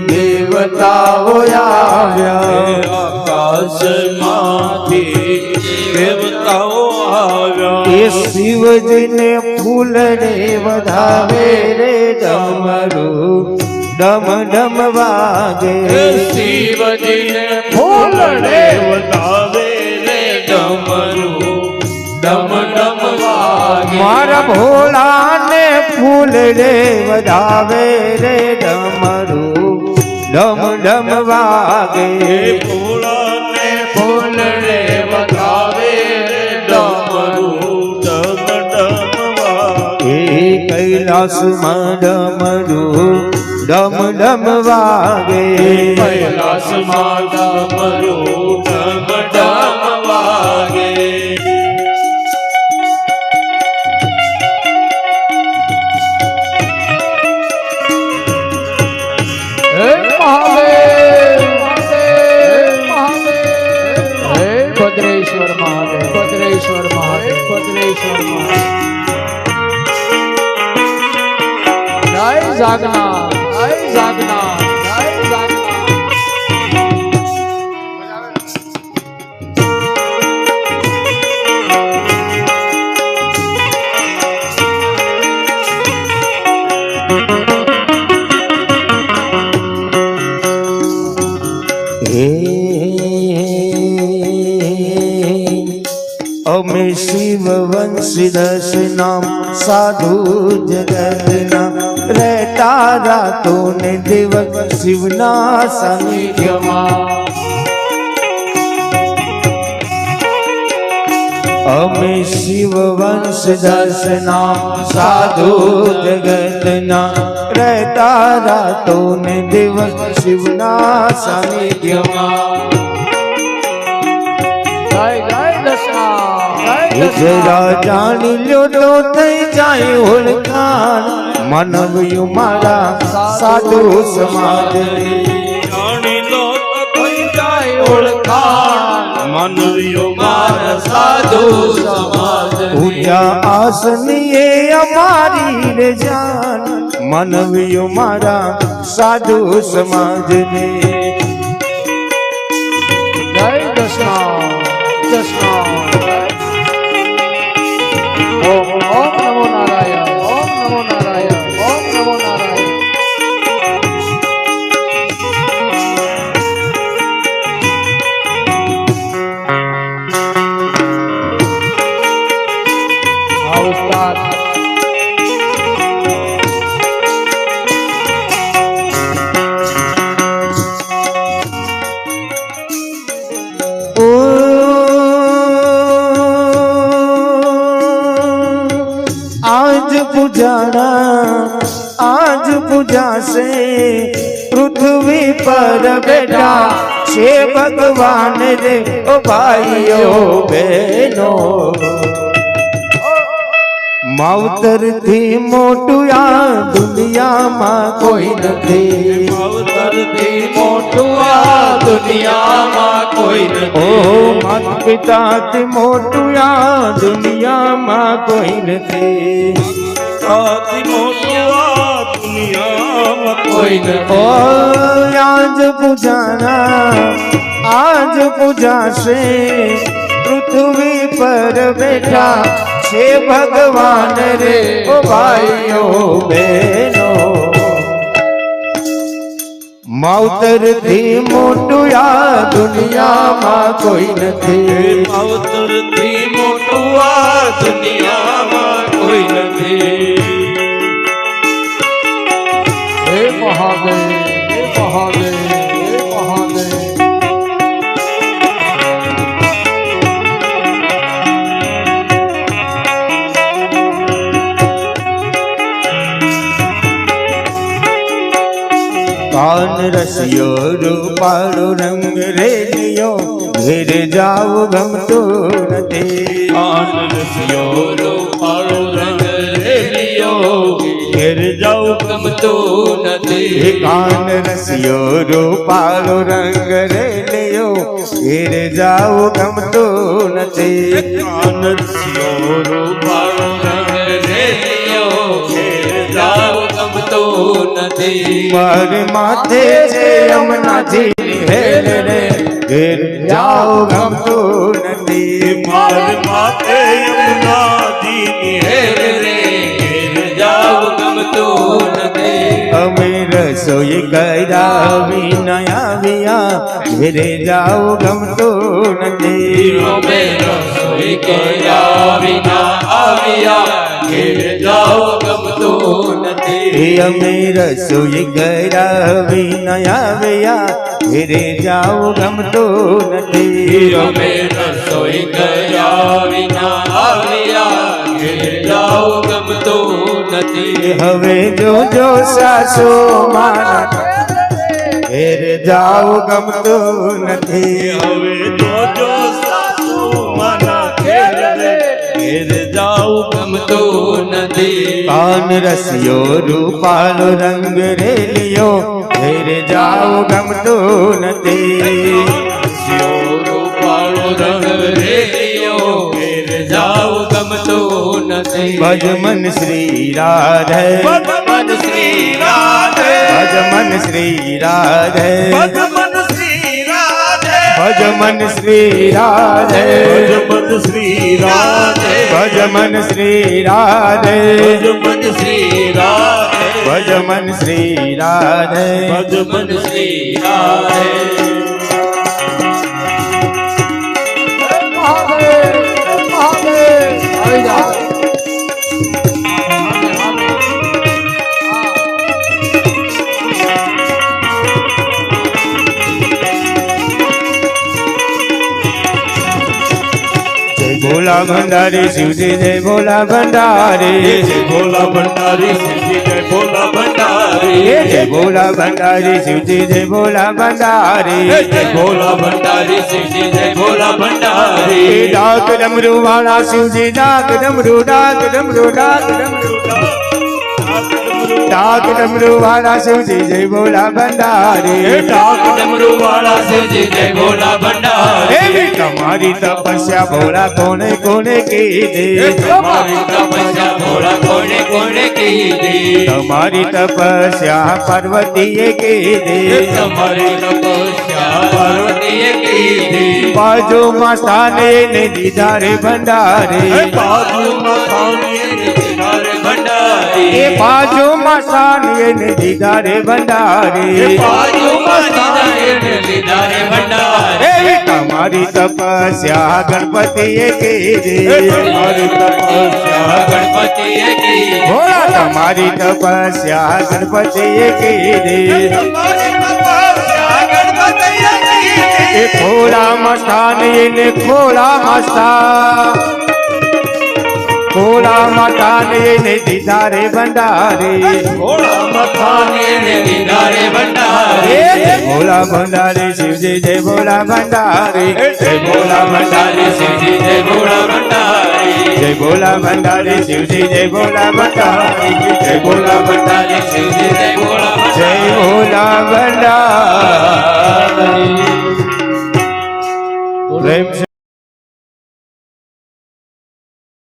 દેવતાઓ આવ્યા, આકાશમાંથી દેવતાઓ આવ્યા. એ શિવજીને ફૂલડે વધાવે રે ડમરું ડમ ડમ વાગે. શિવજીને ફૂલડે વધાવે રે ડમરું ડમ ડમ વાગે. મારા ભોળાને ફૂલડે વધાવે રે ડમરું ડમ ડમ વાગે. ભોળાને ફૂલડે વધાવે રે ડમરું ડમ ડમ વાગે. એ કૈલાસમાં ડમરું ડમ ડમ વાગે. કૈલાસમાં ડમરું ડમ ડમ વાગે. ભદ્રેશ્વર મહાદેવ, ભદ્રેશ્વર મહાદેવ, ભદ્રેશ્વર મહાદેવ. જય જાગનાથ, જય જાગનાથ, જય જાગનાથ. અમે શિવ વંશી દસ નામ સાધુ જગતના રહેતા રાતો ને દિવસ શિવના સાનિધ્યમાં. અમે શિવ વંશ દસ નામ સાધુ જગતના રહેતા રાતો ને દિવસ શિવના સાનિધ્યમાં. જરા જાણી લ્યો તો થઈ જાય ઓળખાણ માનવ્યું મારા સાધુ સમાજ. જાણી લો તો થઈ જાય ઓળખાણ માનવીઓ મારા સાધુ સમાજ. પૂજા આસનીએ અમારી રે જાન માનવ્યું મારા સાધુ સમાજને. જય દશનાથ, દશનાથ. ઓમ નમો નારાયણ, ઓમ નમો નારાયણ, ઓમ નમો નારાયણ. હા ઉસ્તાદ. आज पूजा से पृथ्वी पर बैठा छे भगवान रे ओ भाइयों बहनों. मावतर थी मोटू आ दुनिया में कोई नहीं. માવતર થી મોટું આ દુનિયામાં કોઈ ओ નથી. मात पिता थी मोटू आ दुनिया में कोई नहीं. આથી મોટું આ દુનિયામાં કોઈ ओ નથી. आज पूजाना आज पूजा से पृथ्वी पर बैठा छे भगवान रे ओ भाइयों बहनों. मावतर थी मोटू आ दुनिया में कोई नहीं. માવતર થી મોટું આ દુનિયામાં કોઈ નથી. હે મહાદેવ, હે મહાદેવ, હે મહાદેવ. कान रसियो रूपाळो रंग रेलियो घेर जाओ गमतो नथे. કાન રસિયો રૂપાળો રંગ રેલિયો ઘેર જાઉં ગમતું નથી. कान रसियो रूपाळो रंग रेलियो घेर जाओ गमतो नथे. કાન રસિયો રૂપાળો રંગ રેલિયો ઘેર જાઉં ગમતું નથી. મારે માથે છે યમુનાજી ની હેલ રે ઘેર જાઓ ગમતું નથી. માર માથે યમુનાજીની હેર રે ઘેર જાવ ગમતું નથી. અમે રસોઈ કર્યા વિના આવ્યા ઘેરે જાઓ ગમતું નથી. અમે રસોઈ કર્યા વિના આવ્યા ઘેર જાવ ગમતું નથી. અમે રસોઈ કર્યા વિના આવ્યા ઘેરે જાઓ ગમતું નથી. અમે રસોઈ કર્યા વિના આવ્યા ઘેર જાવ ગમતું નથી. હવે જોજો સાસુ મારા ઘેર જાઓ ગમતું નથી. હવે જોજો સાસુ માના ઘેર રે ઘેર જાવ ગમતું નથી. કાન રસિયો રૂપાલો રંગ રેલિયો ઘેર જાઓ ગમતું નથી. રૂપાળો રંગ રેલિયો ઘેર જાવ ગમતું નથી. ભજમન શ્રી રાધે ભગવાન શ્રી રાધે ભજમન શ્રી રાધે ભગવાન શ્રી રાધે ભજમન શ્રી રાધે ભગવાન શ્રી રાધે ભજમન શ્રી રાધે ભગવાન શ્રી રાધે ભજમન શ્રી રાધે ભગવાન શ્રી રાધે. મહાદેવ મહાદેવ આવી જાઓ. જય ભોલા ભંડારી શિવજી જય ભોલા ભંડારી જય ભોલા ભંડારી શિવજી જય ભોલા ભંડારી જય ભોલા ભંડારી શિવજી જય ભોલા ભંડારી જય ભોલા ભંડારી શિવજી જય ભોલા ભંડારી. ડાક ડમરૂ વાળા શિવજી ડાક ડમરૂ ડાક ડમરૂ ડાક ડમરૂ ડાક ડમરૂ વાળા શિવજી જય ભોલા ભંડારી ડાક ડમરૂ વાળા શિવજી જય ભોલા ભંડારી. એવી તમારી તપસ્યા ભોળા કોને કોને કીધી તમારી તપસ્યા ભોળા કોને કોને કીધી. તમારી તપસ્યા પાર્વતીએ કીધી તમારી તપસ્યા પાર્વતીએ કીધી. બાજુમાં સ્થાને એને દીધા રે ભંડારી બાજુમાં સામે તારે ભંડારી. એ બાજુમાં સ્થાને એને દીધા રે ભંડારી બાજુમાં એને લીધા રે ભંડારી. એવી તમારી તપસ્યા ગણપતિએ કીધી તમારી તપસ્યા ગણપતિએ કીધી. ભોળા તમારી તપસ્યા ગણપતિએ કીધી તમારી તપસ્યા ગણપતિએ કીધી. એ ખોળામાં સ્થાન એને ખોળામાં સ્થાન ખોળામાં સ્થાન એને દીધા રે ભંડારી ભોળા મથાને એને લીધા રે ભંડારી. જય ભોલા ભંડારી શિવજી જય ભોલા ભંડારી જય ભોલા ભંડારી શિવજી જય ભોલા ભંડારી. જય ભોલા ભંડારી શિવજી જય ભોલા ભંડારી જય ભોલા ભંડારી શિવજી જય ભોલા જય ભોલા ભંડારી પ્રેમ